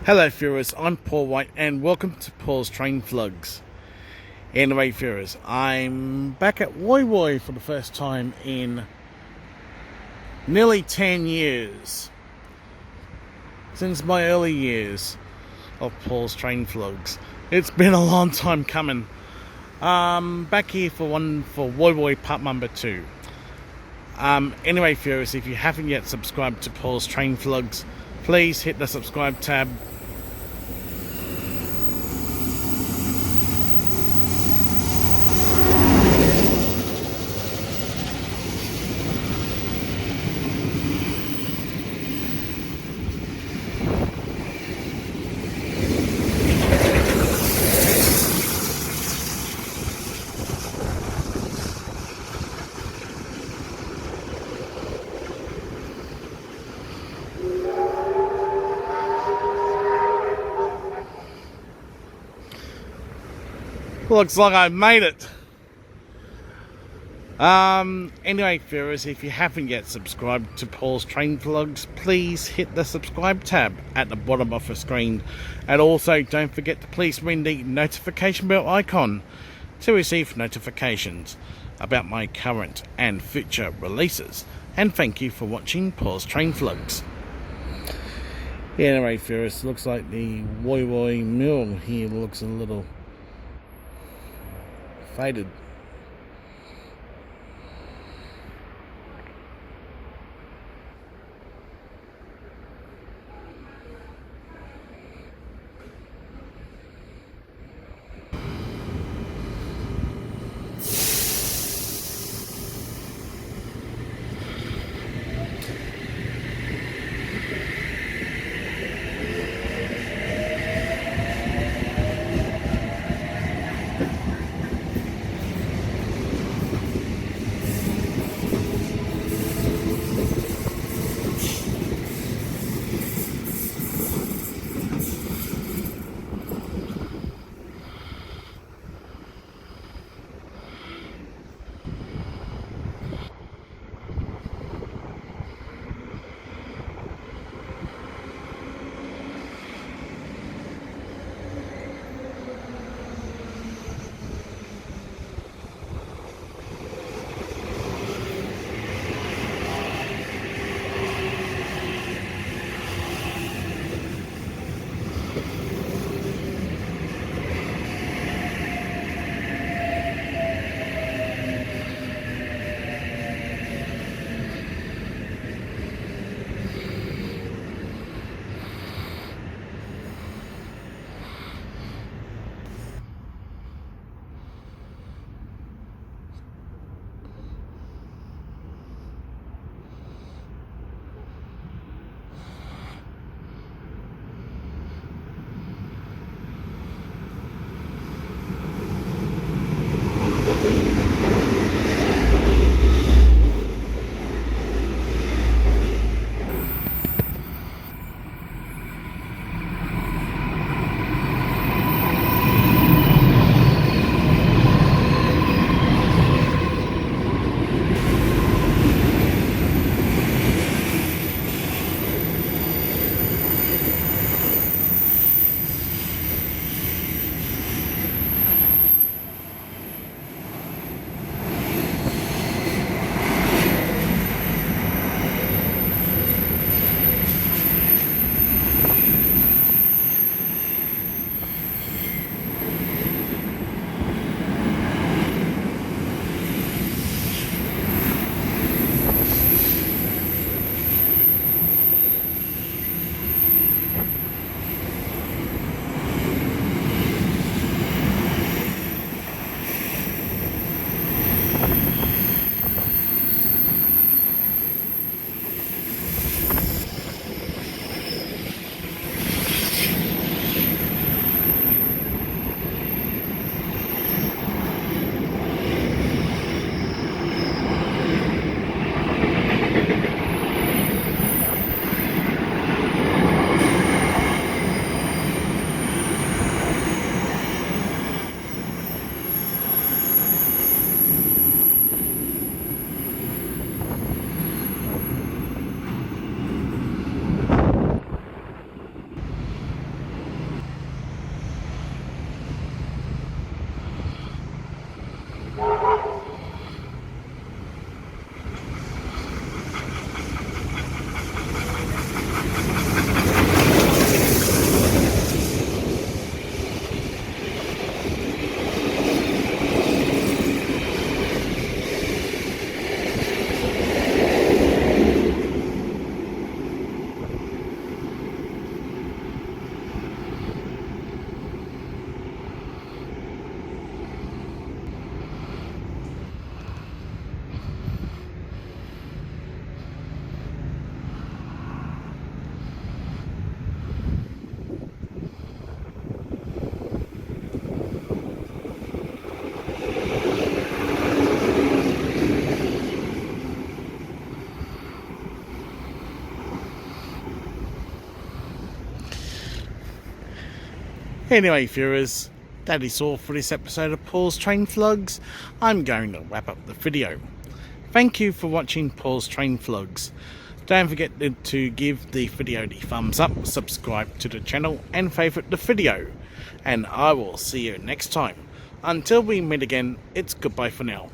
Hello viewers, I'm Paul White and welcome to Paul's Train Vlogs. Anyway viewers, I'm back at Woy Woy for the first time in nearly 10 years. Since my early years of Paul's Train Vlogs. It's been a long time coming. Back here for Woy Woy part number 2. Anyway viewers, if you haven't yet subscribed to Paul's Train Vlogs, please hit the subscribe tab. Looks like I made it. Anyway viewers, if you haven't yet subscribed to Paul's Train Vlogs, please hit the subscribe tab at the bottom of the screen, and also don't forget to please ring the notification bell icon to receive notifications about my current and future releases. And thank you for watching Paul's Train Vlogs. Anyway viewers, looks like the Woy Woy mill here looks a little faded. Anyway, viewers, that is all for this episode of Paul's Train Vlogs. I'm going to wrap up the video. Thank you for watching Paul's Train Vlogs. Don't forget to give the video the thumbs up, subscribe to the channel and favourite the video. And I will see you next time. Until we meet again, it's goodbye for now.